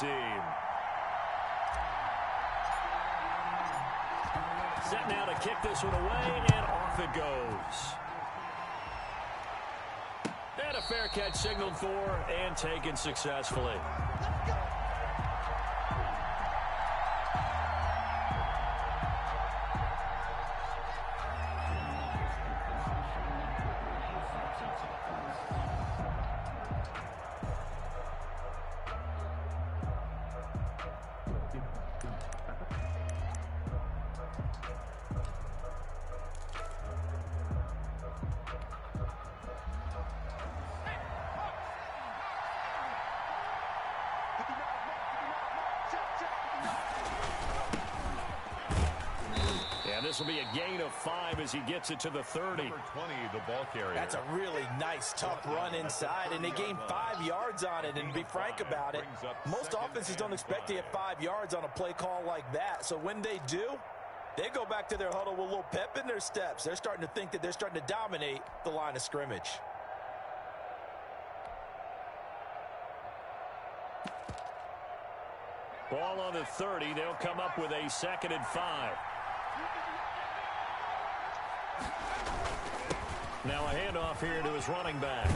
team. Set now to kick this one away, and off it goes. And a fair catch signaled for and taken successfully. This will be a gain of 5 as he gets it to the 30. Number 20, the ball carrier. That's a really nice, tough run inside, and they gained 5 yards on it. And to be frank about it, most offenses don't expect to get 5 yards on a play call like that. So when they do, they go back to their huddle with a little pep in their steps. They're starting to think that they're starting to dominate the line of scrimmage. Ball on the 30. They'll come up with a 2nd and 5. Now a handoff here to his running back.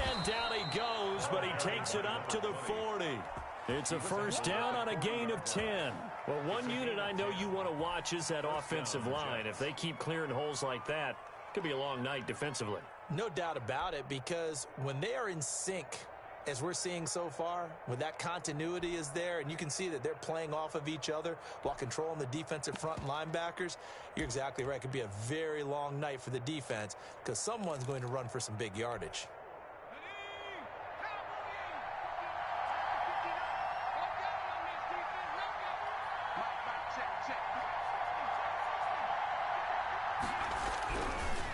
And down he goes, but he takes it up to the 40. It's a first down on a gain of 10. Well, one unit I know you want to watch is that offensive line. If they keep clearing holes like that, it could be a long night defensively. No doubt about it, because when they are in sync, as we're seeing so far, when that continuity is there and you can see that they're playing off of each other while controlling the defensive front and linebackers, you're exactly right. It could be a very long night for the defense because someone's going to run for some big yardage.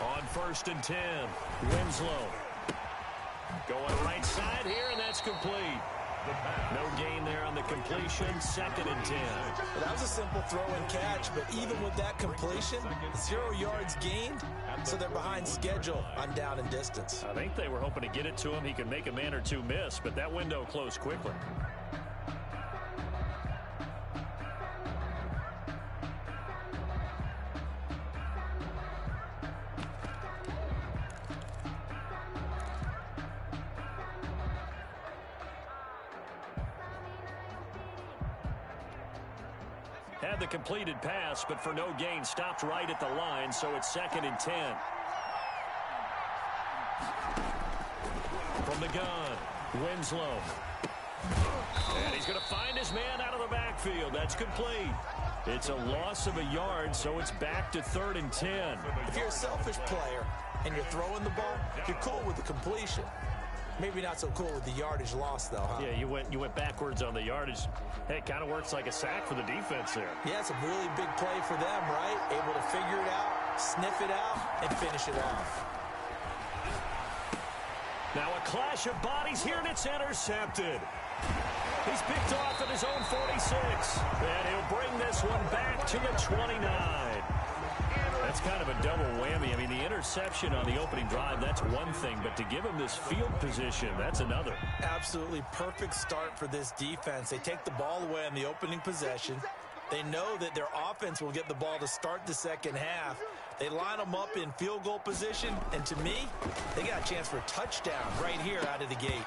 On 1st and 10, Winslow. Going right side here, and that's complete. No gain there on the completion, 2nd and 10. Well, that was a simple throw and catch, but even with that completion, 0 yards gained, so they're behind schedule on down and distance. I think they were hoping to get it to him. He could make a man or two miss, but that window closed quickly. Had the completed pass, but for no gain, stopped right at the line, so it's 2nd and 10. From the gun, Winslow. And he's going to find his man out of the backfield. That's complete. It's a loss of a yard, so it's back to 3rd and 10. If you're a selfish player and you're throwing the ball, you're cool with the completion. Maybe not so cool with the yardage loss, though, huh? Yeah, you went backwards on the yardage. Hey, it kind of works like a sack for the defense there. Yeah, it's a really big play for them, right? Able to figure it out, sniff it out, and finish it off. Now a clash of bodies here, and it's intercepted. He's picked off at his own 46. And he'll bring this one back to the 29. That's kind of a double whammy. I mean, the interception on the opening drive, that's one thing, but to give him this field position, that's another. Absolutely perfect start for this defense. They take the ball away on the opening possession. They know that their offense will get the ball to start the second half. They line them up in field goal position, and to me, they got a chance for a touchdown right here out of the gate.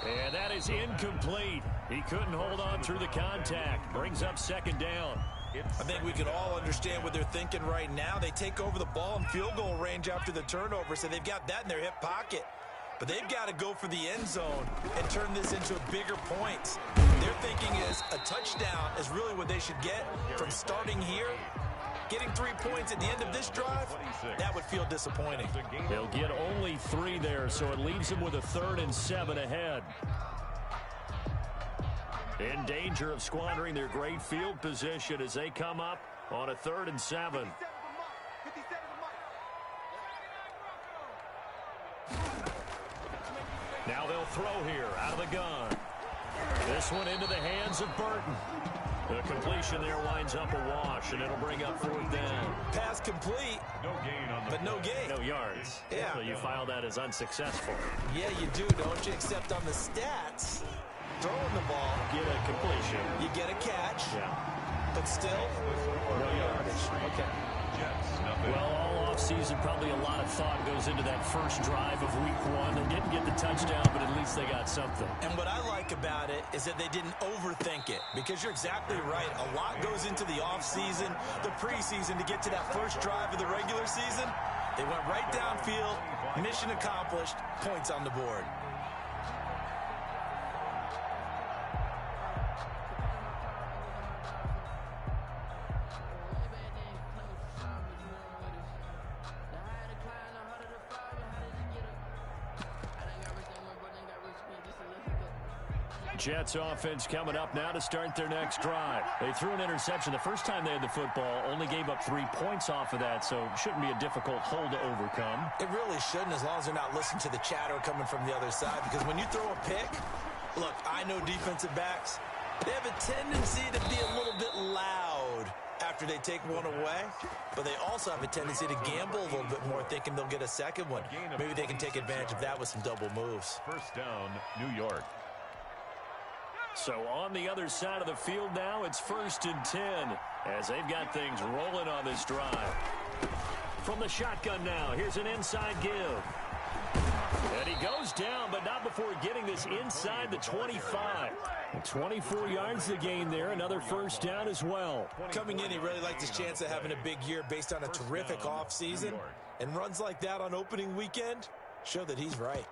And that is incomplete. He couldn't hold on through the contact. Brings up 2nd down. I think we can all understand what they're thinking right now. They take over the ball in field goal range after the turnover, so they've got that in their hip pocket. But they've got to go for the end zone and turn this into a bigger points. Their thinking is a touchdown is really what they should get from starting here. Getting 3 points at the end of this drive, that would feel disappointing. They'll get only 3 there, so it leaves them with a 3rd and 7 ahead. In danger of squandering their great field position as they come up on a 3rd and 7. Now they'll throw here out of the gun. This one into the hands of Burton. The completion there winds up a wash, and it'll bring up 4th down. Pass complete, but no gain. No yards. Yeah. So you file that as unsuccessful. Yeah, you do, don't you? Except on the stats, throwing the ball, get a completion. You get a catch. Yeah. But still, no yardage. Okay. Well, all offseason, probably a lot of thought goes into that first drive of week 1. They didn't get the touchdown, but at least they got something. And what I like about it is that they didn't overthink it, because you're exactly right. A lot goes into the offseason, the preseason, to get to that first drive of the regular season. They went right downfield, mission accomplished, points on the board. Jets offense coming up now to start their next drive. They threw an interception the first time they had the football, only gave up 3 points off of that, so shouldn't be a difficult hole to overcome. It really shouldn't, as long as they're not listening to the chatter coming from the other side, because when you throw a pick, look, I know defensive backs, they have a tendency to be a little bit loud after they take one away, but they also have a tendency to gamble a little bit more, thinking they'll get a second one. Maybe they can take advantage of that with some double moves. First down, New York. So on the other side of the field now, it's 1st and 10 as they've got things rolling on this drive. From the shotgun now, here's an inside give. And he goes down, but not before getting this inside the 25. 24 yards to gain there, another first down as well. Coming in, he really liked his chance of having a big year based on a terrific offseason. And runs like that on opening weekend show that he's right.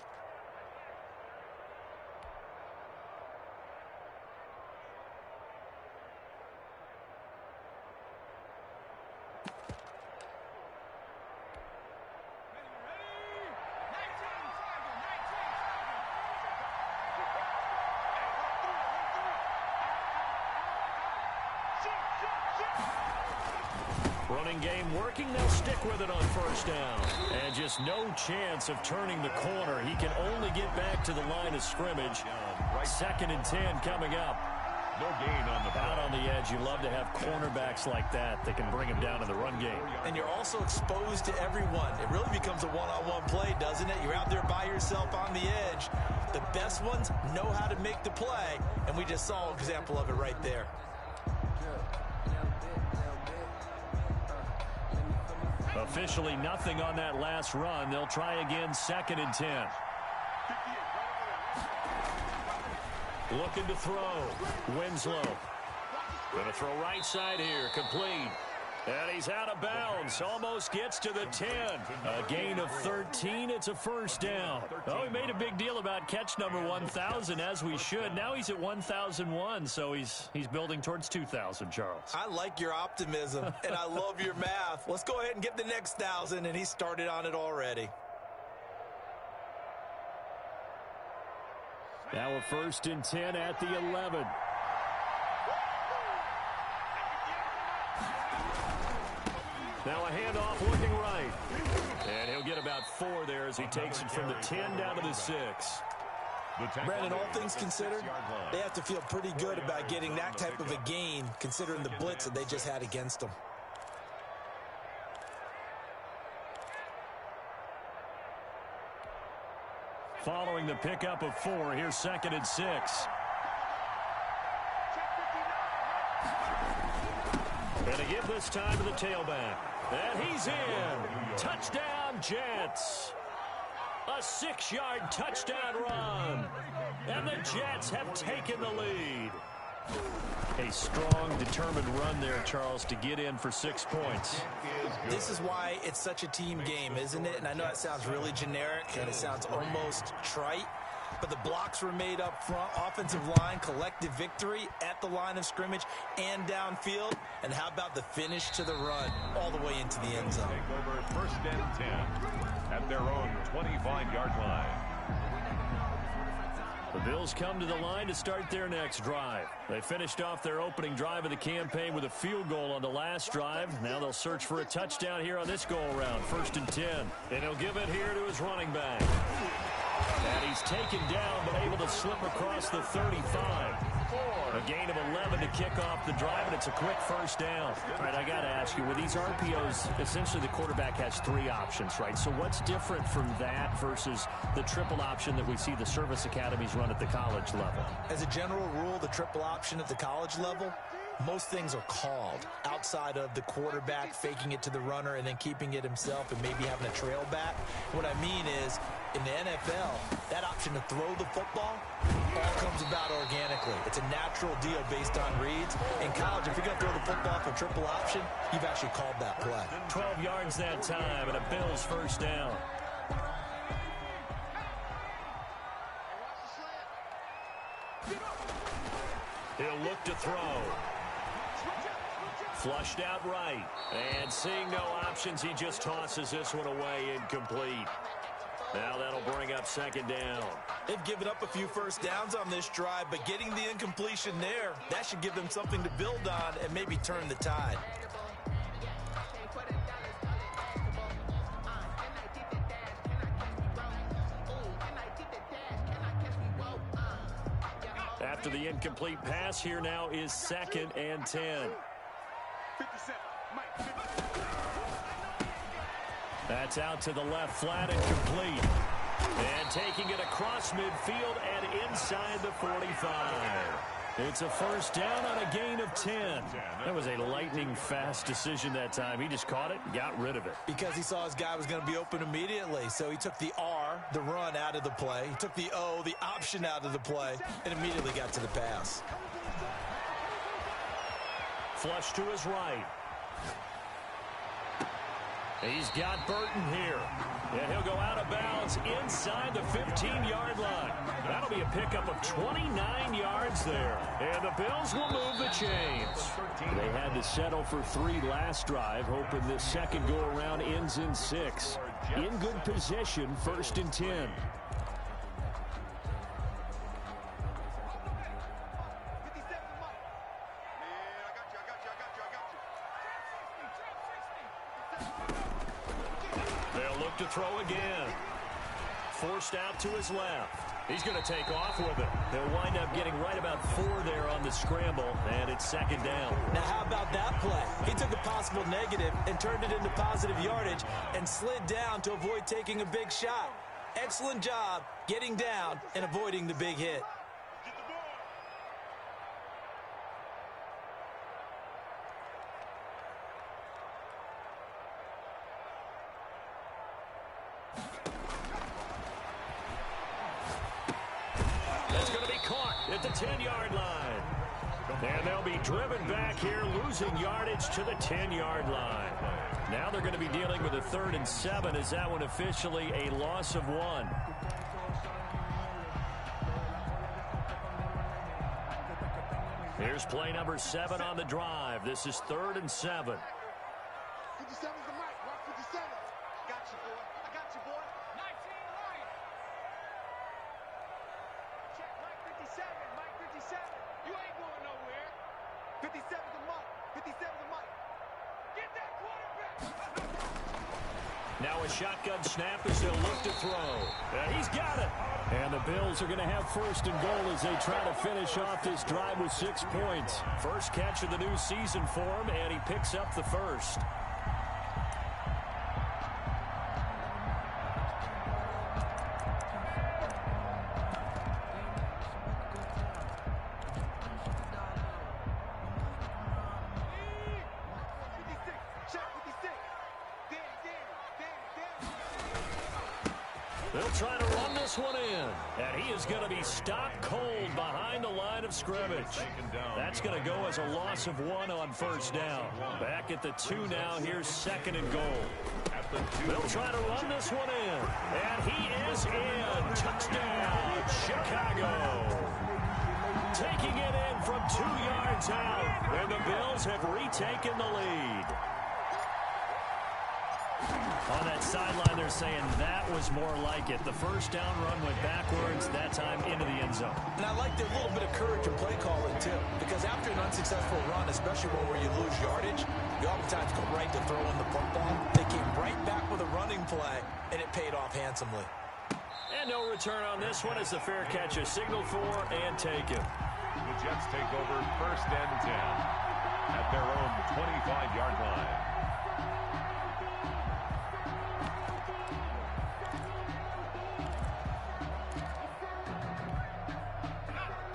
Running game working, they'll stick with it on first down. And just no chance of turning the corner. He can only get back to the line of scrimmage. 2nd and 10 coming up. No gain on the out on the edge. You love to have cornerbacks like that can bring him down in the run game. And you're also exposed to everyone. It really becomes a one-on-one play, doesn't it? You're out there by yourself on the edge. The best ones know how to make the play, and we just saw an example of it right there. Officially nothing on that last run. They'll try again, 2nd and 10. Looking to throw. Winslow. Going to throw right side here. Complete. And he's out of bounds. Almost gets to the 10. A gain of 13. It's a first down. Oh, we made a big deal about catch number 1,000, as we should. Now he's at 1,001, so he's building towards 2,000, Charles. I like your optimism, and I love your math. Let's go ahead and get the next 1,000, and he started on it already. Now a 1st and 10 at the 11. Now a handoff looking right. And he'll get about 4 there as he takes it from the 10 down to the 6. Brandon, all things considered, they have to feel pretty good about getting that type of a gain, considering the blitz that they just had against them. Following the pickup of 4, here's 2nd and 6. And a give this time to the tailback. And he's in. Touchdown, Jets. A 6-yard touchdown run. And the Jets have taken the lead. A strong, determined run there, Charles, to get in for 6 points. This is why it's such a team game, isn't it? And I know it sounds really generic and it sounds almost trite, but the blocks were made up front, offensive line, collective victory at the line of scrimmage and downfield. And how about the finish to the run all the way into the end zone? Take over 1st and 10 at their own 25-yard line. The Bills come to the line to start their next drive. They finished off their opening drive of the campaign with a field goal on the last drive. Now they'll search for a touchdown here on this go-around. 1st and 10. And he'll give it here to his running back. And he's taken down, but able to slip across the 35. A gain of 11 to kick off the drive, and it's a quick first down. All right, I got to ask you, with these RPOs, essentially the quarterback has 3 options, right? So what's different from that versus the triple option that we see the service academies run at the college level? As a general rule, the triple option at the college level, most things are called outside of the quarterback faking it to the runner and then keeping it himself and maybe having a trail back. What I mean is, in the NFL, that option to throw the football all comes about organically. It's a natural deal based on reads. In college, if you're going to throw the football for triple option, you've actually called that play. 12 yards that time, and a Bills first down. He'll look to throw. Flushed out right. And seeing no options, he just tosses this one away, incomplete. Now that'll bring up second down. They've given up a few first downs on this drive, but getting the incompletion there, that should give them something to build on and maybe turn the tide. After the incomplete pass, here now is 2nd and 10. That's out to the left, flat and complete. And taking it across midfield and inside the 45. It's a first down on a gain of 10. That was a lightning-fast decision that time. He just caught it and got rid of it. Because he saw his guy was going to be open immediately. So he took the R, the run, out of the play. He took the O, the option, out of the play, and immediately got to the pass. Flush to his right. He's got Burton here. And he'll go out of bounds inside the 15-yard line. That'll be a pickup of 29 yards there. And the Bills will move the chains. They had to settle for 3 last drive, hoping this second go-around ends in 6. In good position, 1st and 10. To throw again. Forced out to his left. He's going to take off with it. They'll wind up getting right about 4 there on the scramble, and it's 2nd down. Now, how about that play? He took a possible negative and turned it into positive yardage and slid down to avoid taking a big shot. Excellent job getting down and avoiding the big hit. At the 10-yard line. And they'll be driven back here, losing yardage to the 10-yard line. Now they're going to be dealing with a 3rd and 7. Is that one officially a loss of 1? Here's play number 7 on the drive. This is 3rd and 7. 57's the mic. Watch 57. Got you, boy. I got you, boy. 19 Lions. Check Mike 57. Mike 57. You ain't going nowhere. 57's the mic. 57's the mic. Get that quarterback. Now a shotgun snap as they'll look to throw. He's got it. And the Bills are going to have 1st and goal as they try to finish off this drive with 6 points. First catch of the new season for him, and he picks up the first. They'll try to run this one in. And he is going to be stopped cold behind the line of scrimmage. That's going to go as a loss of 1 on 1st down. Back at the 2 now. Here's 2nd and goal. They'll try to run this one in. And he is in. Touchdown, Chicago. Taking it in from 2 yards out. And the Bills have retaken the lead. On that sideline, they're saying that was more like it. The first down run went backwards, that time into the end zone. And I like their little bit of courage in play calling, too. Because after an unsuccessful run, especially one where you lose yardage, you oftentimes go right to throwing the football. They came right back with a running play, and it paid off handsomely. And And no return on this one as the fair catch is signaled for and taken. The Jets take over 1st and 10 at their own 25-yard line.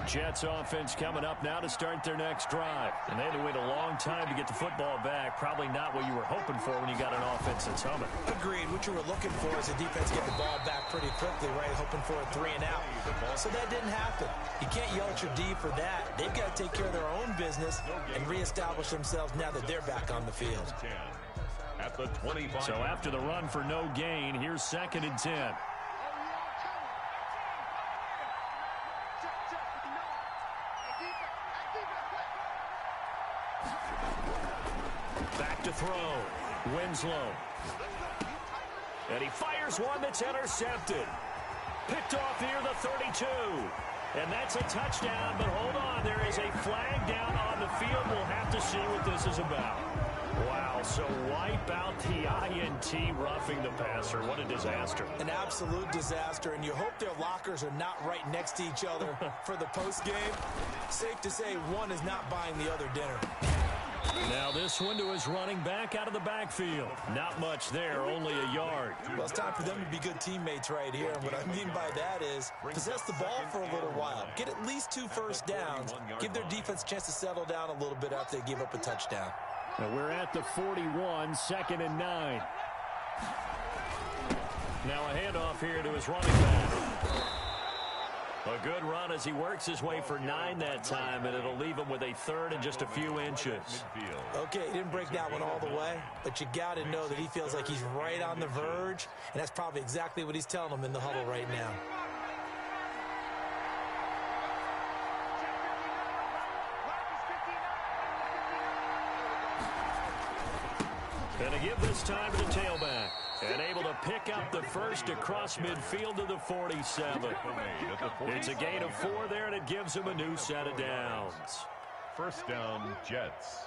Jets offense coming up now to start their next drive. And they had to wait a long time to get the football back. Probably not what you were hoping for when you got an offense that's humming. Agreed. What you were looking for is a defense get the ball back pretty quickly, right? Hoping for a 3-and-out. So that didn't happen. You can't yell at your D for that. They've got to take care of their own business and reestablish themselves now that they're back on the field. At the 25. So after the run for no gain, here's 2nd and 10. Back to throw. Winslow. And he fires one that's intercepted. Picked off near the 32. And that's a touchdown, but hold on. There is a flag down on the field. We'll have to see what this is about. Wow, so wipe out the INT roughing the passer. What a disaster. An absolute disaster, and you hope their lockers are not right next to each other for the postgame. Safe to say one is not buying the other dinner. Now this one to his running back out of the backfield. Not much there, only a yard. Well, it's time for them to be good teammates right here. And what I mean by that is possess the ball for a little while. Get at least 2 first downs. Give their defense a chance to settle down a little bit after they give up a touchdown. And we're at the 41, 2nd and 9. Now a handoff here to his running back. A good run as he works his way for 9 that time, and it'll leave him with a 3rd and just a few inches. Okay, he didn't break that one all the way, but you got to know that he feels like he's right on the verge, and that's probably exactly what he's telling them in the huddle right now. And a give this time to the tailback. And able to pick up the first across midfield to the 47. It's a gain of 4 there, and it gives him a new set of downs. 1st down, Jets.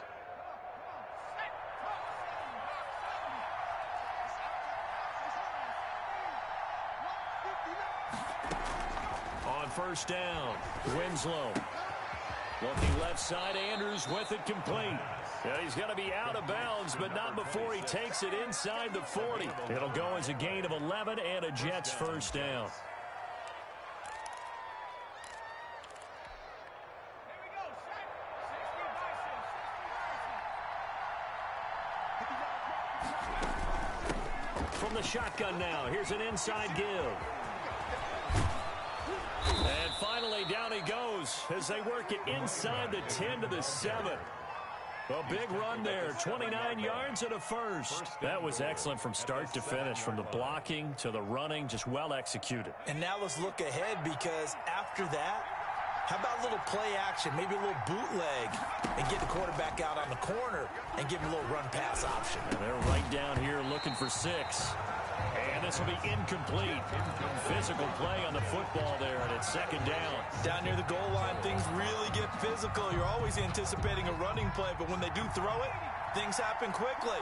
On 1st down, Winslow. Looking left side, Andrews with it complete. Yeah, he's going to be out of bounds, but not before he takes it inside the 40. It'll go as a gain of 11 and a Jets 1st down. From the shotgun now, here's an inside give. And finally, down he goes as they work it inside the 10 to the 7. A big run there, 29 yards and a first. That was excellent from start to finish, from the blocking to the running, just well executed. And now let's look ahead, because after that, how about a little play action, maybe a little bootleg, and get the quarterback out on the corner and give him a little run-pass option. And they're right down here looking for 6. And this will be incomplete. Physical play on the football there, and it's 2nd down. Down near the goal line, things really get physical. You're always anticipating a running play, but when they do throw it, things happen quickly.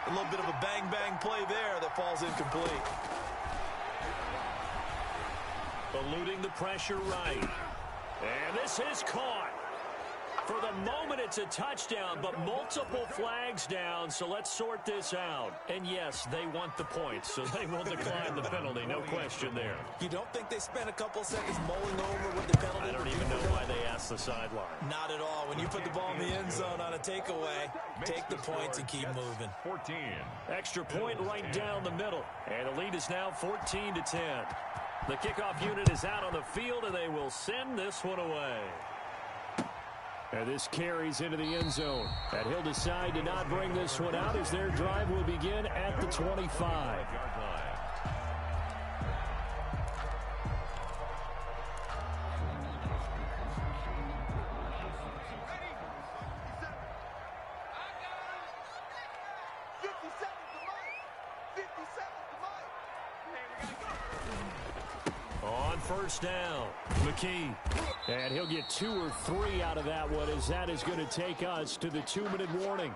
A little bit of a bang-bang play there that falls incomplete. Eluding the pressure right. And this is caught. For the moment, it's a touchdown, but multiple flags down, so let's sort this out. And yes, they want the points, so they will decline the penalty, no question there. You don't think they spent a couple seconds mulling over what the penalty? I don't even know why they asked the sideline. Not at all. When you put the ball in the end zone on a takeaway, take the points and keep moving. 14. Extra point right down the middle, and the lead is now 14 to 10. The kickoff unit is out on the field, and they will send this one away. And this carries into the end zone. And he'll decide to not bring this one out as their drive will begin at the 25. On 1st down, McKee. And he'll get 2 or 3 out of that one, as that is going to take us to the 2-minute warning.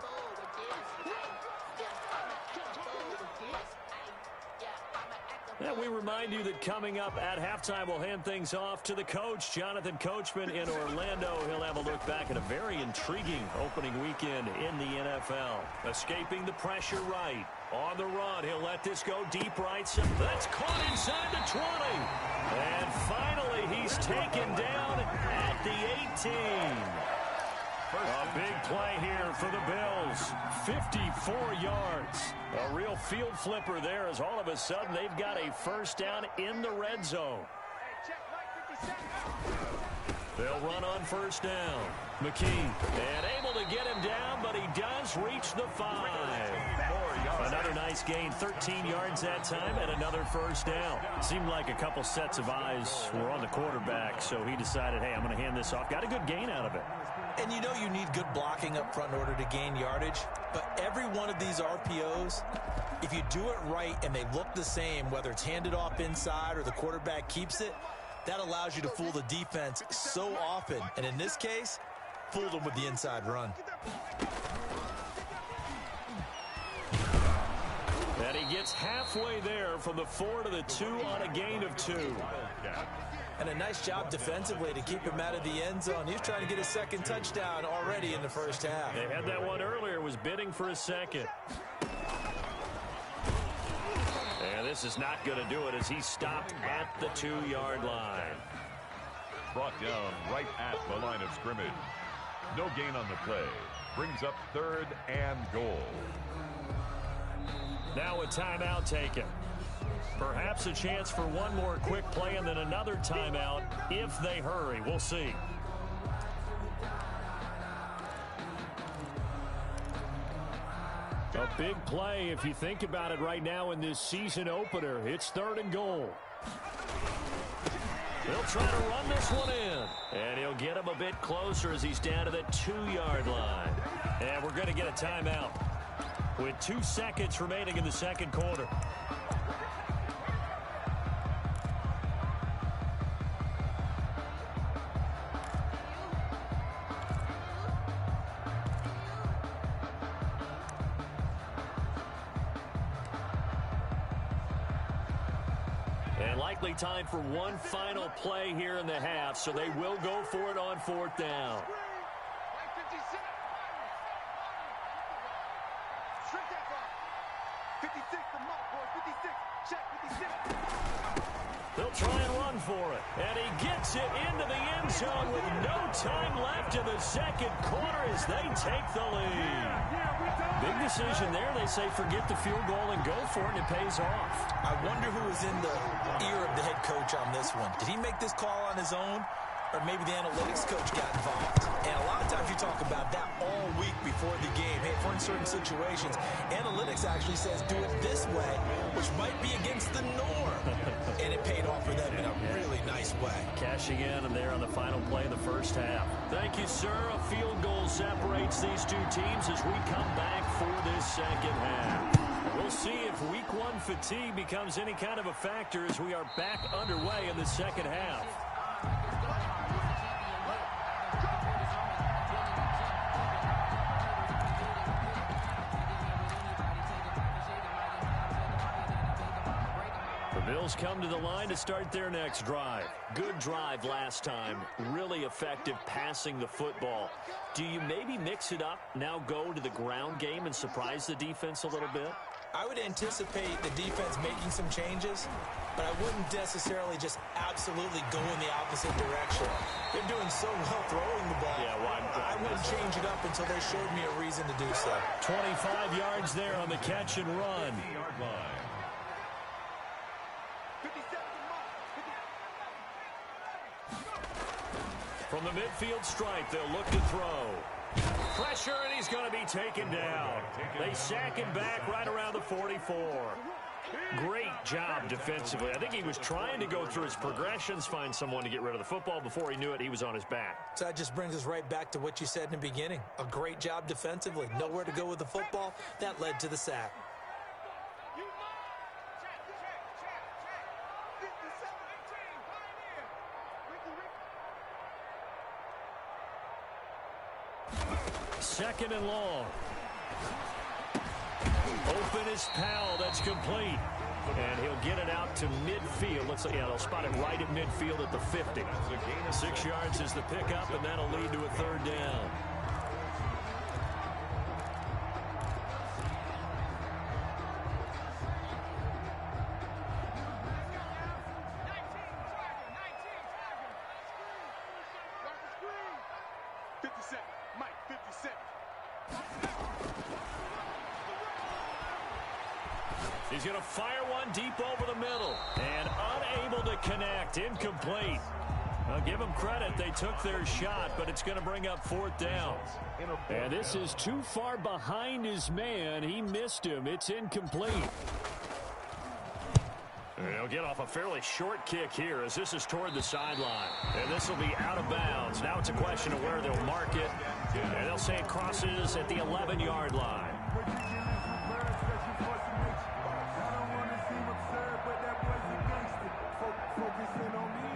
And we remind you that coming up at halftime, we'll hand things off to the coach, Jonathan Coachman in Orlando. He'll have a look back at a very intriguing opening weekend in the NFL. Escaping the pressure right. On the run, he'll let this go deep right. That's caught inside the 20. And finally, he's taken down at the 18. A big play here for the Bills. 54 yards. A real field flipper there as all of a sudden they've got a first down in the red zone. They'll run on first down. McKee, and able to get him down, but he does reach the 5. Another nice gain, 13 yards that time, and another first down. Seemed like a couple sets of eyes were on the quarterback, so he decided, hey, I'm going to hand this off. Got a good gain out of it. And you know you need good blocking up front in order to gain yardage, but every one of these RPOs, if you do it right and they look the same, whether it's handed off inside or the quarterback keeps it, that allows you to fool the defense so often. And in this case, fooled them with the inside run. And he gets halfway there from the 4 to the 2 on a gain of 2. And a nice job defensively to keep him out of the end zone. He's trying to get a second touchdown already in the first half. They had that one earlier, was bidding for a second. And this is not going to do it as he stopped at the 2-yard line. Brought down right at the line of scrimmage. No gain on the play. Brings up 3rd and goal. Now a timeout taken. Perhaps a chance for one more quick play and then another timeout if they hurry. We'll see. A big play if you think about it right now in this season opener. It's 3rd and goal. They'll try to run this one in. And he'll get him a bit closer as he's down to the 2-yard line. And we're going to get a timeout with 2 seconds remaining in the second quarter. Likely time for one final play here in the half, so they will go for it on 4th down. They'll try and run for it, and he gets it into the end zone with no time left in the second quarter as they take the lead. Big decision there. They say forget the field goal and go for it, and it pays off. I wonder who was in the ear of the head coach on this one. Did he make this call on his own? Or maybe the analytics coach got involved. And a lot of times you talk about that all week before the game. Hey, for in certain situations, analytics actually says do it this way, which might be against the norm. And it paid off for them in a really nice way. Cashing in and there on the final play of the first half. Thank you, sir. A field goal separates these two teams as we come back for this second half. We'll see if week 1 fatigue becomes any kind of a factor as we are back underway in the second half. Bills come to the line to start their next drive. Good drive last time. Really effective passing the football. Do you maybe mix it up, now go to the ground game and surprise the defense a little bit? I would anticipate the defense making some changes, but I wouldn't necessarily just absolutely go in the opposite direction. They're doing so well throwing the ball. Yeah, well, I wouldn't change it up until they showed me a reason to do so. 25 yards there on the catch and run. From the midfield stripe, they'll look to throw. Pressure, and he's going to be taken down. They sack him back right around the 44. Great job defensively. I think he was trying to go through his progressions, find someone to get rid of the football. Before he knew it, he was on his back. So that just brings us right back to what you said in the beginning. A great job defensively. Nowhere to go with the football. That led to the sack. Second and long. Open is Powell. That's complete. And he'll get it out to midfield. They'll spot it right at midfield at the 50. 6 yards is the pickup, and that'll lead to a third down. He's going to fire one deep over the middle. And unable to connect. Incomplete. I'll give them credit. They took their shot, but it's going to bring up fourth down. And this is too far behind his man. He missed him. It's incomplete. They'll get off a fairly short kick here as this is toward the sideline. And this will be out of bounds. Now it's a question of where they'll mark it. And they'll say it crosses at the 11-yard line.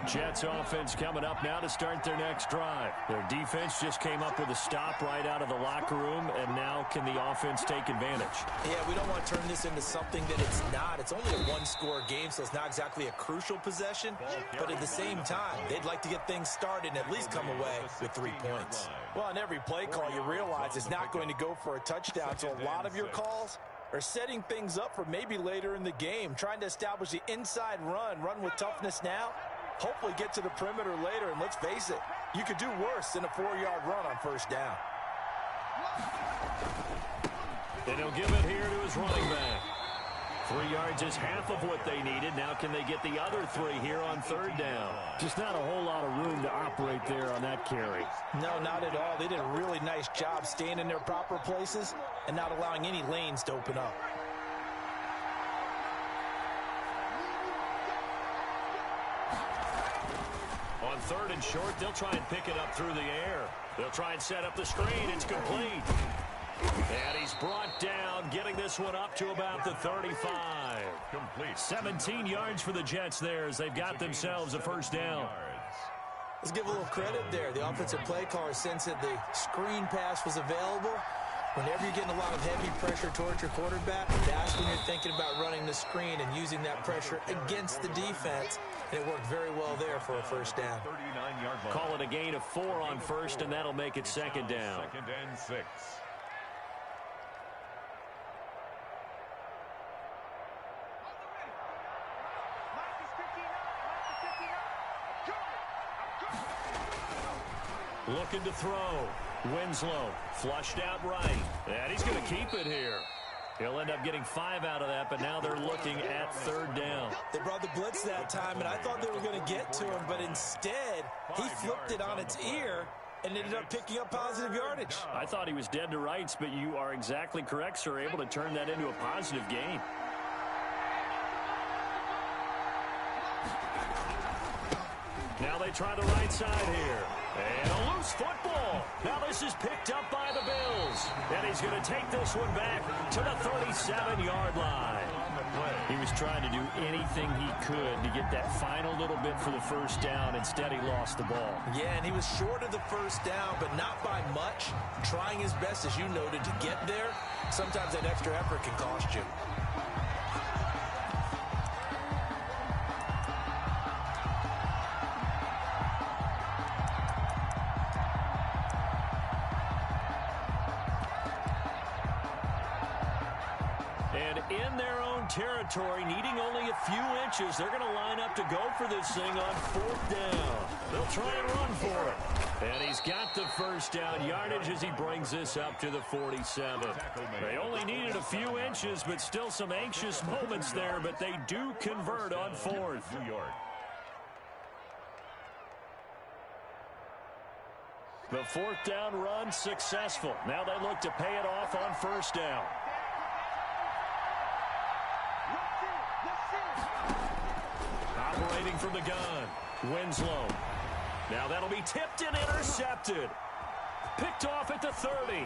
Jets offense coming up now to start their next drive. Their defense just came up with a stop right out of the locker room, and now can the offense take advantage? Yeah, we don't want to turn this into something that it's not. It's only a one-score game, so it's not exactly a crucial possession. But at the same time, they'd like to get things started and at least come away with 3 points. Well, on every play call, you realize it's not going to go for a touchdown, so a lot of your calls are setting things up for maybe later in the game, trying to establish the inside run with toughness now. Hopefully get to the perimeter later, and let's face it, you could do worse than a 4-yard run on first down. And he'll give it here to his running back. 3 yards is half of what they needed. Now can they get the other 3 here on third down? Just not a whole lot of room to operate there on that carry. No, not at all. They did a really nice job staying in their proper places and not allowing any lanes to open up. On third and short, they'll try and pick it up through the air. They'll try and set up the screen. It's complete. And he's brought down, getting this one up to about the 35. Complete. 17 yards for the Jets there as they've got themselves a first down. Let's give a little credit there. The offensive play caller sensed that the screen pass was available. Whenever you're getting a lot of heavy pressure towards your quarterback, that's when you're thinking about running the screen and using that pressure against the defense. And it worked very well there for a first down. 39-yard line. Call it a gain of 4 on first, and that'll make it second down. 2nd and 6. Looking to throw. Winslow flushed out right. And he's going to keep it here. He'll end up getting 5 out of that, but now they're looking at third down. They brought the blitz that time, and I thought they were going to get to him, but instead, he flipped it on its ear and ended up picking up positive yardage. I thought he was dead to rights, but you are exactly correct, sir. Able to turn that into a positive gain. Now they try the right side here. And a loose football. Now this is picked up by the Bills. And he's going to take this one back to the 37-yard line. He was trying to do anything he could to get that final little bit for the first down. Instead, he lost the ball. Yeah, and he was short of the first down, but not by much. Trying his best, as you noted, to get there. Sometimes that extra effort can cost you. In their own territory, needing only a few inches, they're going to line up to go for this thing on fourth down. They'll try and run for it. And he's got the first down yardage as he brings this up to the 47. They only needed a few inches, but still some anxious moments there, but they do convert on fourth. New York. The fourth down run successful. Now they look to pay it off on first down. Operating from the gun, Winslow. Now that'll be tipped and intercepted. Picked off at the 30.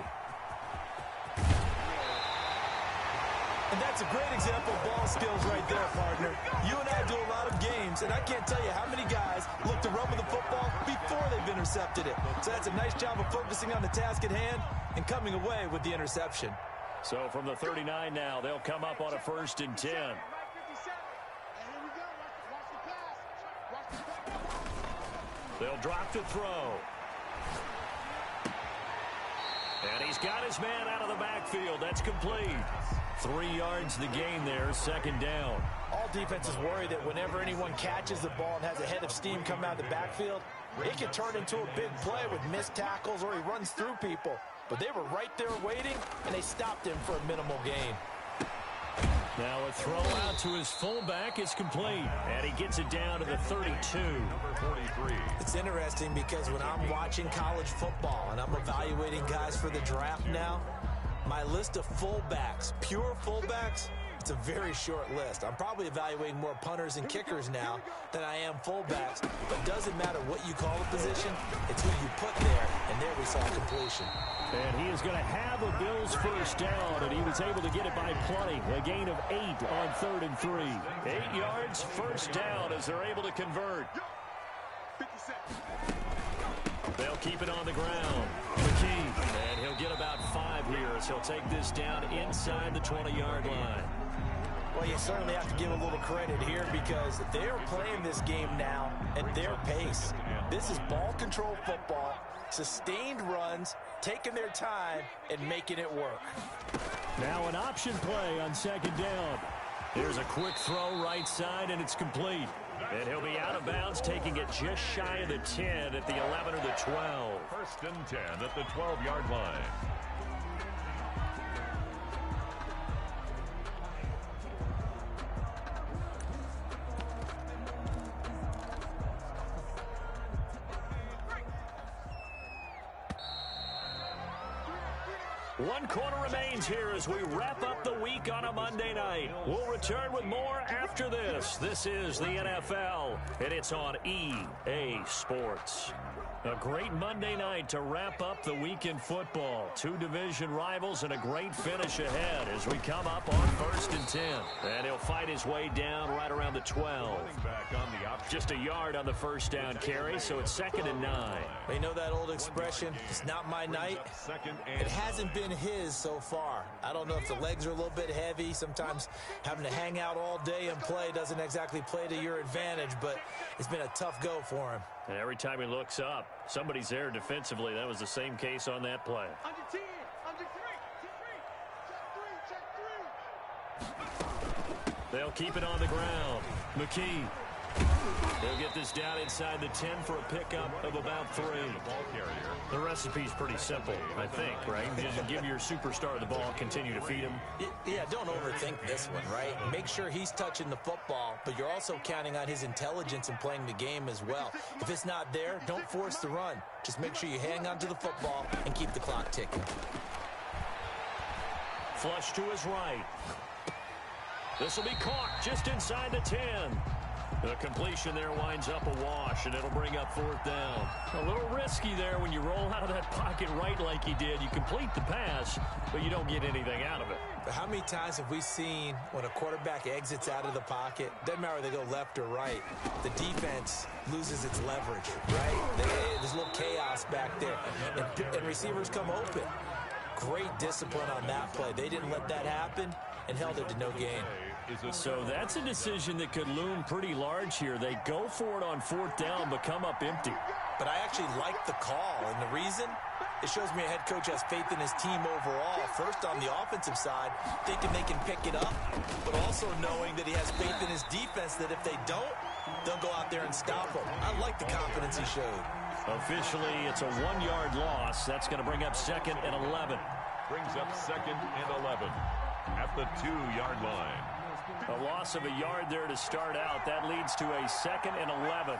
And that's a great example of ball skills right there, partner. You and I do a lot of games, and I can't tell you how many guys look to run with the football before they've intercepted it. So that's a nice job of focusing on the task at hand and coming away with the interception. So from the 39 now, they'll come up on a 1st and 10. They'll drop to throw. And he's got his man out of the backfield. That's complete. 3 yards the gain there, second down. All defenses worry that whenever anyone catches the ball and has a head of steam come out of the backfield, it can turn into a big play with missed tackles or he runs through people. But they were right there waiting, and they stopped him for a minimal gain. Now a throw out to his fullback is complete, and he gets it down to the 32. Number 43. It's interesting because when I'm watching college football and I'm evaluating guys for the draft now, my list of fullbacks, pure fullbacks, it's a very short list. I'm probably evaluating more punters and kickers now than I am fullbacks, but it doesn't matter what you call the position, it's who you put there, and there we saw completion. And he is going to have a Bills first down, and he was able to get it by plenty. A gain of 8 on 3rd and 3. 8 yards, first down as they're able to convert. They'll keep it on the ground. McKee, and he'll get about 5 here as he'll take this down inside the 20-yard line. Well, you certainly have to give a little credit here because they're playing this game now at their pace. This is ball control football, sustained runs, taking their time, and making it work. Now an option play on second down. Here's a quick throw right side, and it's complete. And he'll be out of bounds, taking it just shy of the 10 at the 11 or the 12. 1st and 10 at the 12-yard line. One quarter remains here as we wrap up the week on a Monday night. We'll return with more after this. This is the NFL, and it's on EA Sports. A great Monday night to wrap up the week in football. 2 division rivals and a great finish ahead as we come up on 1st and 10. And he'll fight his way down right around the 12. Back on the option. Just a yard on the first down carry, so it's 2nd and 9. You know that old expression, it's not my night? It hasn't been his so far. I don't know if the legs are a little bit heavy. Sometimes having to hang out all day and play doesn't exactly play to your advantage, but it's been a tough go for him. And every time he looks up, somebody's there defensively. That was the same case on that play. Under 10, under 3, check 3. They'll keep it on the ground. McKee. They'll get this down inside the 10 for a pickup of about 3. Ball carrier. The recipe's pretty simple, I think, right? Just give your superstar the ball, continue to feed him. Yeah, don't overthink this one, right? Make sure he's touching the football, but you're also counting on his intelligence in playing the game as well. If it's not there, don't force the run. Just make sure you hang on to the football and keep the clock ticking. Flush to his right. This will be caught just inside the 10. The completion there winds up a wash, and it'll bring up 4th down. A little risky there when you roll out of that pocket right like he did. You complete the pass, but you don't get anything out of it. But how many times have we seen when a quarterback exits out of the pocket, doesn't matter whether they go left or right, the defense loses its leverage, right? There's a little chaos back there, and receivers come open. Great discipline on that play. They didn't let that happen and held it to no gain. So that's a decision that could loom pretty large here. They go for it on 4th down, but come up empty. But I actually like the call, and the reason? It shows me a head coach has faith in his team overall. First, on the offensive side, thinking they can pick it up, but also knowing that he has faith in his defense that if they don't, they'll go out there and stop them. I like the confidence he showed. Officially, it's a 1-yard loss. That's going to bring up 2nd and 11. Brings up 2nd and 11 at the 2-yard line. A loss of a yard there to start out. That leads to a 2nd and 11.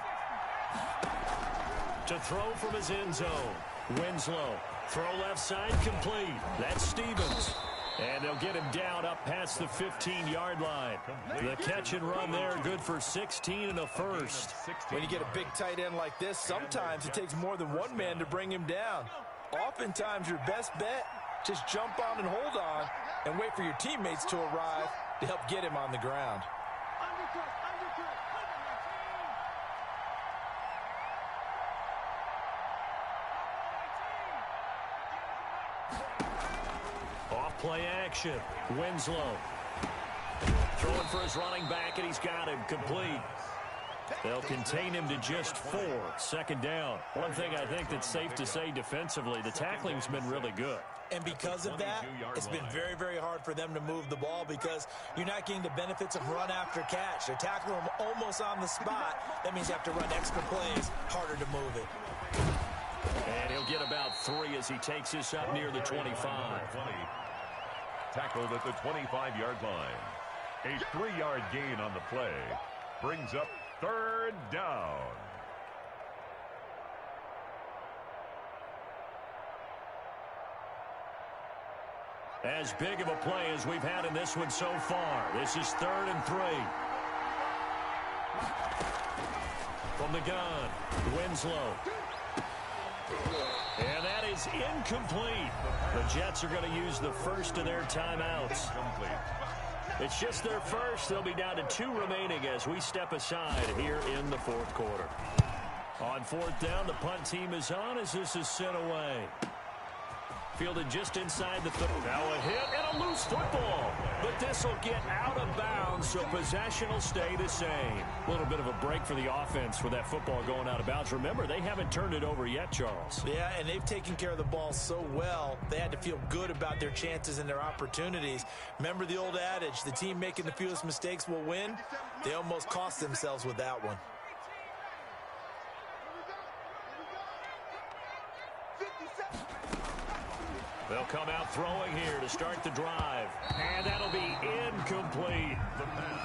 To throw from his end zone. Winslow. Throw left side complete. That's Stevens. And they'll get him down up past the 15-yard line. The catch and run there, good for 16 and a first. When you get a big tight end like this, sometimes it takes more than one man to bring him down. Oftentimes, your best bet, just jump on and hold on and wait for your teammates to arrive to help get him on the ground. Off-play action. Winslow. Throwing for his running back, and he's got him complete. They'll contain him to just 4. Second down. One thing I think that's safe to say defensively, the tackling's been really good. And because of that, it's been very, very hard for them to move the ball because you're not getting the benefits of run after catch. They're tackling them almost on the spot. That means you have to run extra plays, harder to move it. And he'll get about 3 as he takes this up near the 25. Tackled at the 25-yard line. A 3-yard gain on the play brings up third down. As big of a play as we've had in this one so far. This is 3rd and 3. From the gun, Winslow. And that is incomplete. The Jets are going to use the first of their timeouts. It's just their first. They'll be down to 2 remaining as we step aside here in the 4th quarter. On 4th down, the punt team is on as this is sent away. Fielded just inside the 30. Now a hit and a loose football. But this will get out of bounds, so possession will stay the same. A little bit of a break for the offense with that football going out of bounds. Remember, they haven't turned it over yet, Charles. Yeah, and they've taken care of the ball so well, they had to feel good about their chances and their opportunities. Remember the old adage, the team making the fewest mistakes will win? They almost cost themselves with that one. They'll come out throwing here to start the drive. And that'll be incomplete.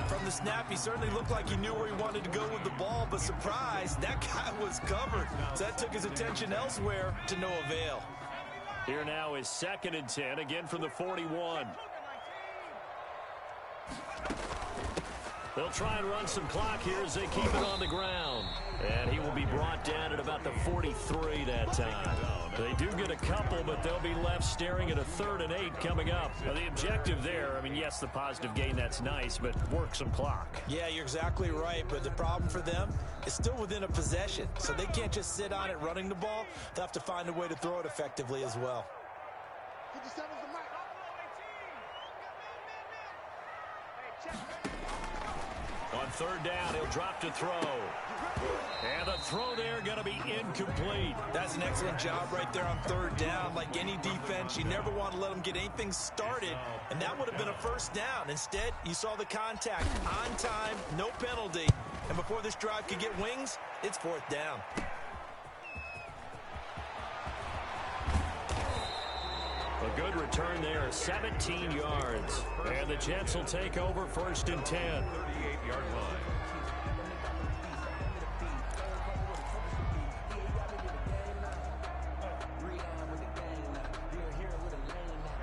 From the snap, he certainly looked like he knew where he wanted to go with the ball, but surprise, that guy was covered. So that took his attention elsewhere to no avail. Here now is 2nd and 10, again from the 41. They'll try and run some clock here as they keep it on the ground. And he will be brought down at about the 43 that time. They do get a couple, but they'll be left staring at a 3rd and 8 coming up. Now, the objective there, I mean, yes, the positive gain, that's nice, but work some clock. Yeah, you're exactly right, but the problem for them is still within a possession. So they can't just sit on it running the ball. They'll have to find a way to throw it effectively as well. 57's the mic. Hey, check. On 3rd down, he'll drop to throw. And the throw there going to be incomplete. That's an excellent job right there on 3rd down. Like any defense, you never want to let them get anything started, and that would have been a 1st down. Instead, you saw the contact on time, no penalty. And before this drive could get wings, it's 4th down. A good return there, 17 yards. And the Jets will take over 1st and 10. 38-yard line.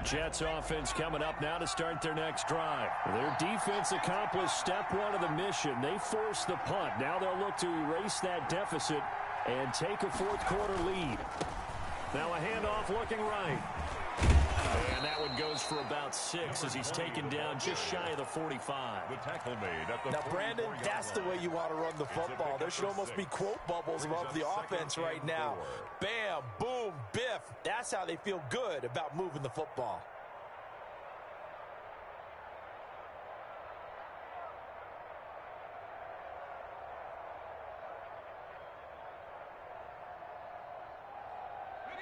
Jets offense coming up now to start their next drive. Their defense accomplished step 1 of the mission. They forced the punt. Now they'll look to erase that deficit and take a 4th quarter lead. Now a handoff looking right. And that one goes for about 6 as he's taken down just shy of the 45. The tackle made at the Now, Brandon, that's the way you want to run the football. There should almost be quote bubbles above the offense right now. Bam, boom, biff. That's how they feel good about moving the football.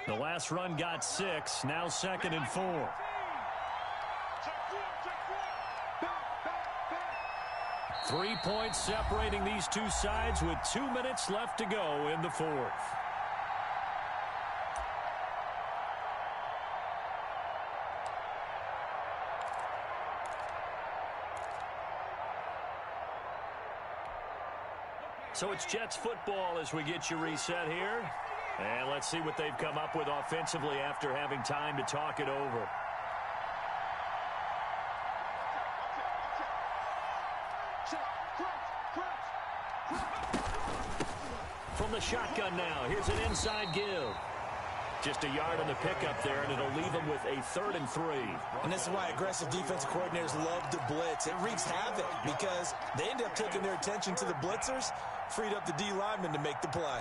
The last run got 6, now 2nd and 4. 3 points separating these two sides with 2 minutes left to go in the 4th. So it's Jets football as we get you reset here. And let's see what they've come up with offensively after having time to talk it over. From the shotgun now, here's an inside give. Just a yard on the pickup there, and it'll leave them with a 3rd and 3. And this is why aggressive defensive coordinators love to blitz. It wreaks havoc because they end up taking their attention to the blitzers, freed up the D lineman to make the play.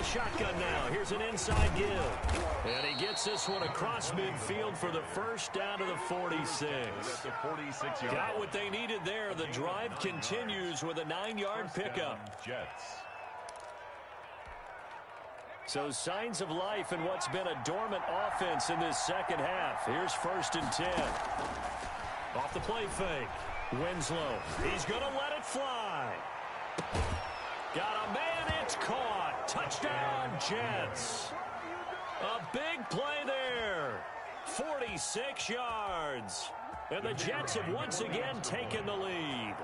the shotgun now. Here's an inside give. And he gets this one across midfield for the first down to the 46. Got what they needed there. The drive continues with a 9-yard pickup. Jets. So signs of life in what's been a dormant offense in this second half. Here's 1st and 10. Off the play fake. Winslow. He's going to let it fly. Got a man. It's caught. Touchdown, Jets. A big play there. 46 yards. And the Jets have once again taken the lead.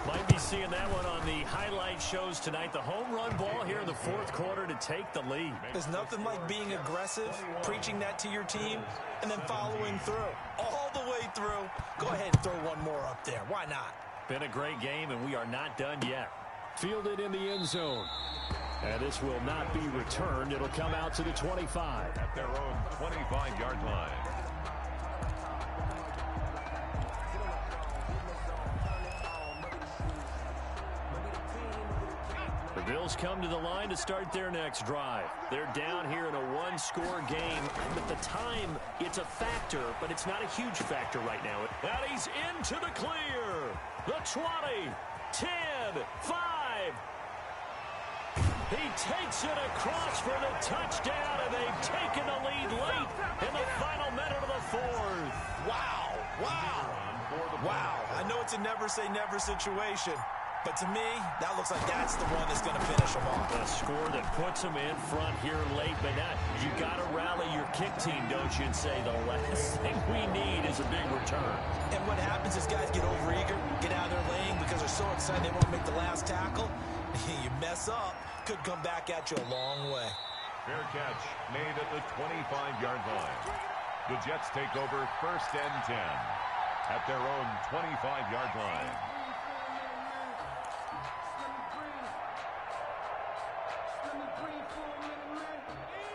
Might be seeing that one on the highlight shows tonight. The home run ball here in the 4th quarter to take the lead. There's nothing like being aggressive, preaching that to your team, and then following through. All the way through. Go ahead and throw one more up there. Why not? Been a great game, and we are not done yet. Fielded in the end zone. And this will not be returned. It'll come out to the 25. At their own 25-yard line. The Bills come to the line to start their next drive. They're down here in a one-score game. And at the time, it's a factor, but it's not a huge factor right now. And he's into the clear. The 20, 10, 5. He takes it across for the touchdown, and they've taken the lead late in the final minute of the 4th. Wow. Wow. Wow. I know it's a never-say-never situation. But to me, that looks like that's the one that's going to finish them off. A score that puts them in front here late, but now you got to rally your kick team, don't you, and say the last thing we need is a big return. And what happens is guys get overeager, get out of their lane because they're so excited they want to make the last tackle. You mess up, could come back at you a long way. Fair catch made at the 25-yard line. The Jets take over 1st and 10 at their own 25-yard line.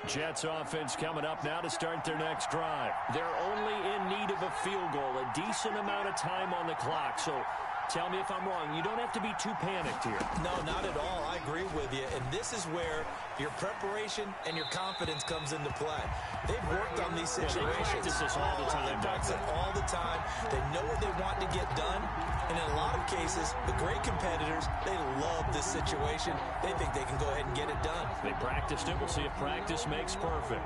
Jets offense coming up now to start their next drive. They're only in need of a field goal, a decent amount of time on the clock. So tell me if I'm wrong. You don't have to be too panicked here. No, not at all. I agree with you. And this is where your preparation and your confidence comes into play. They've worked on these situations. They practice this all the time. They practice it all the time. They know what they want to get done. And in a lot of cases, the great competitors, they love this situation. They think they can go ahead and get it done. They practiced it. We'll see if practice makes perfect.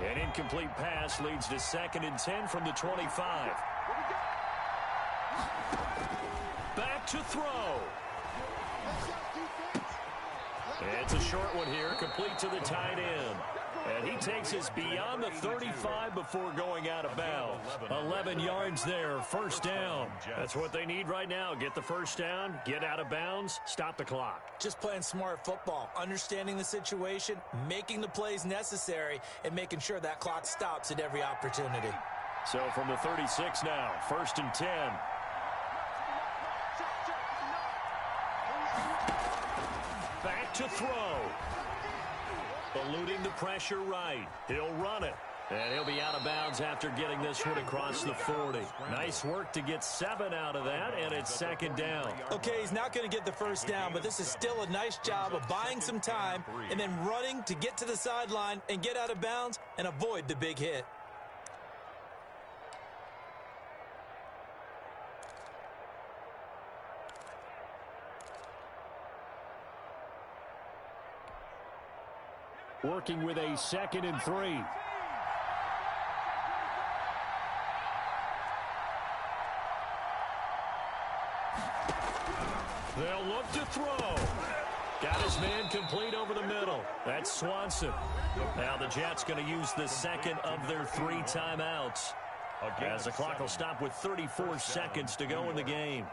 An incomplete pass leads to 2nd and 10 from the 25. Back to throw. It's a short one here, complete to the tight end. And he takes us beyond the 35 before going out of bounds. 11 yards there, 1st down. That's what they need right now. Get the 1st down, get out of bounds, stop the clock. Just playing smart football, understanding the situation, making the plays necessary, and making sure that clock stops at every opportunity. So from the 36 now, 1st and 10. Back to throw. Eluding the pressure right. He'll run it. And he'll be out of bounds after getting this one across the 40. Nice work to get 7 out of that, and it's 2nd down. Okay, he's not going to get the 1st down, but this is still a nice job of buying some time and then running to get to the sideline and get out of bounds and avoid the big hit. Working with a 2nd and 3. They'll look to throw. Got his man complete over the middle. That's Swanson. Now the Jets going to use the 2nd of their 3 timeouts. As the clock will stop with 34 seconds to go in the game.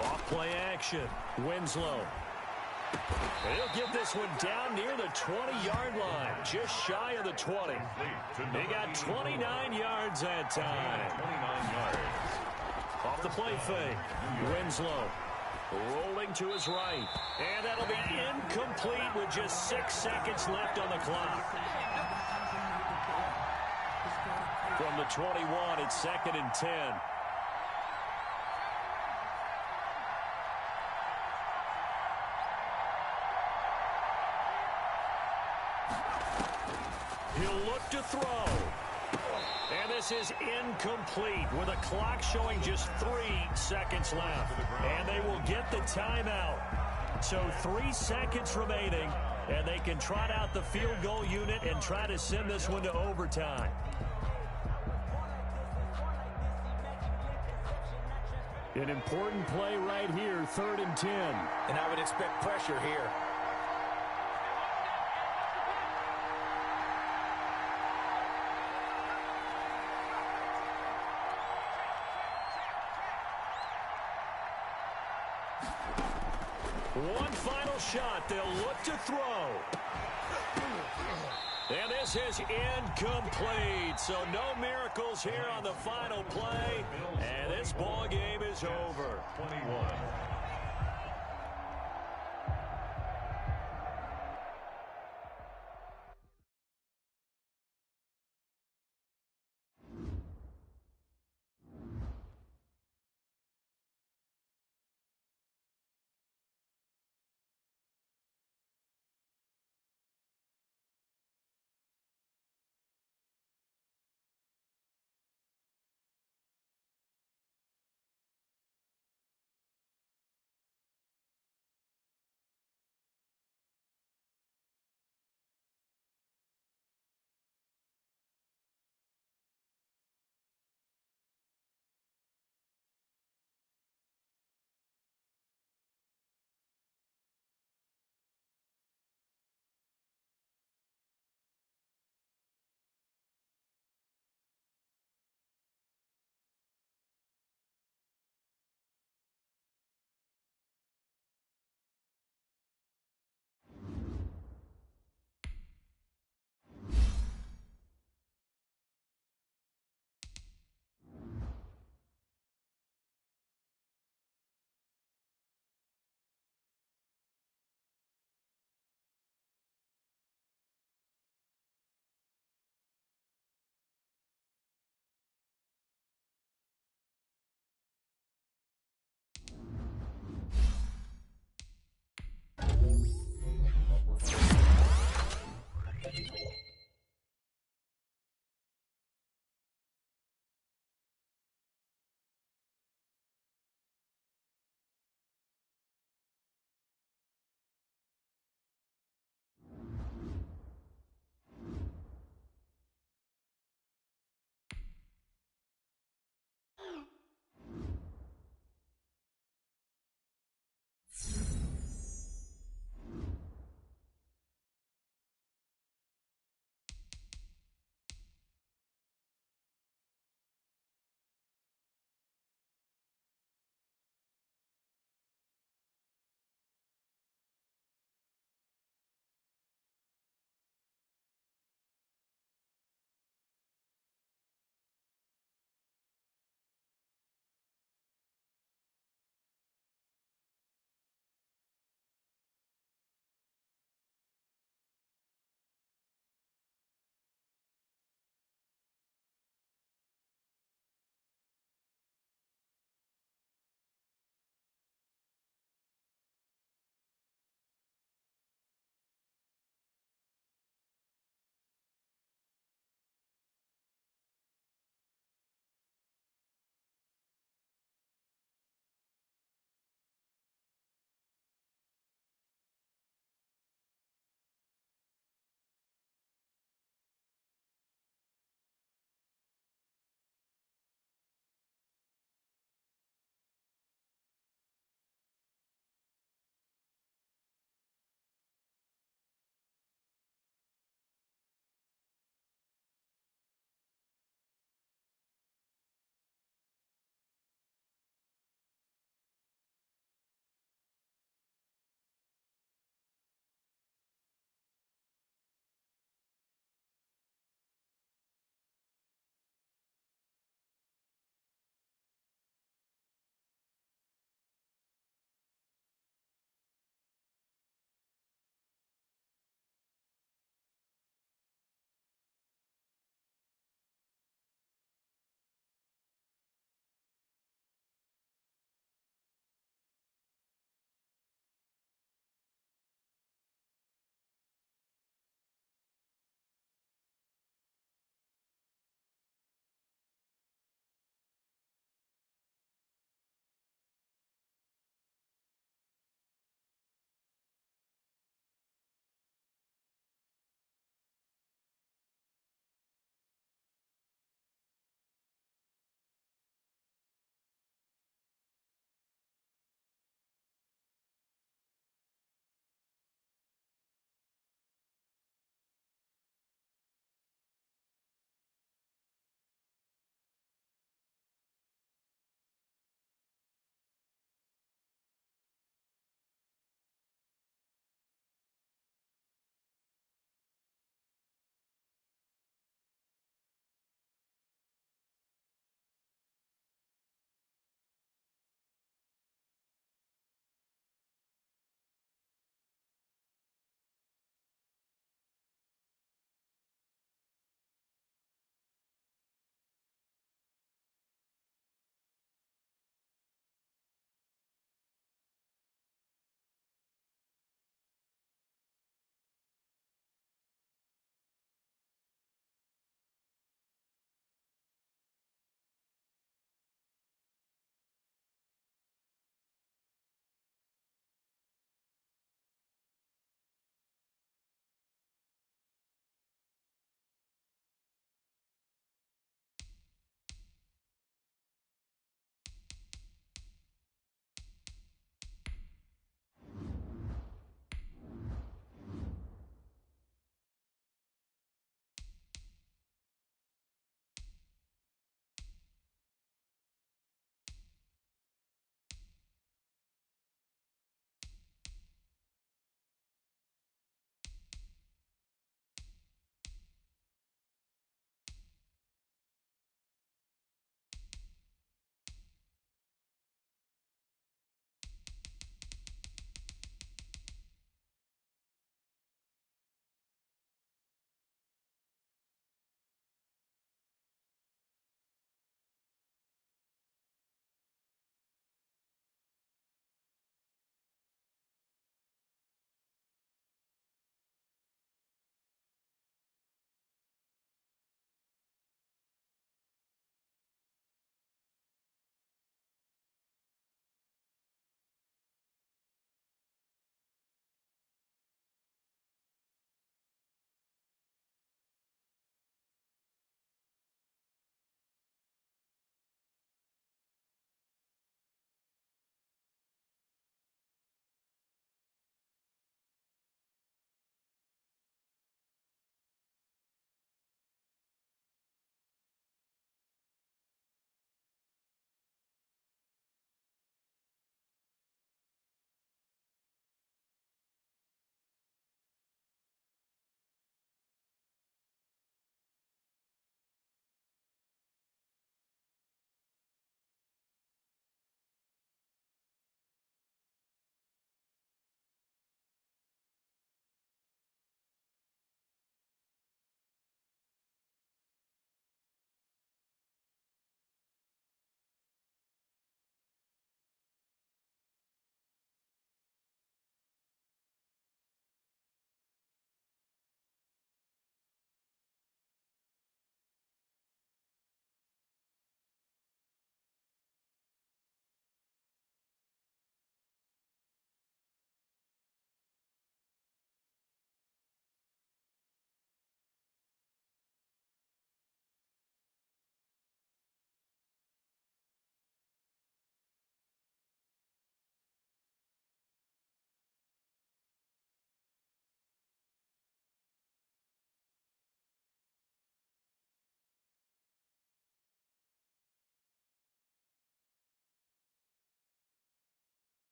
Off-play action. Winslow. He'll get this one down near the 20-yard line, just shy of the 20. He got 29 yards that time. 29 yards. off the play fake. Winslow rolling to his right. And that'll be incomplete with just 6 seconds left on the clock. From the 21, it's 2nd and 10. He'll look to throw. And this is incomplete with a clock showing just 3 seconds left. And they will get the timeout. So 3 seconds remaining, and they can trot out the field goal unit and try to send this one to overtime. An important play right here, 3rd and 10. And I would expect pressure here. One final shot. They'll look to throw. And this is incomplete. So no miracles here on the final play. And this ball game is over. 21.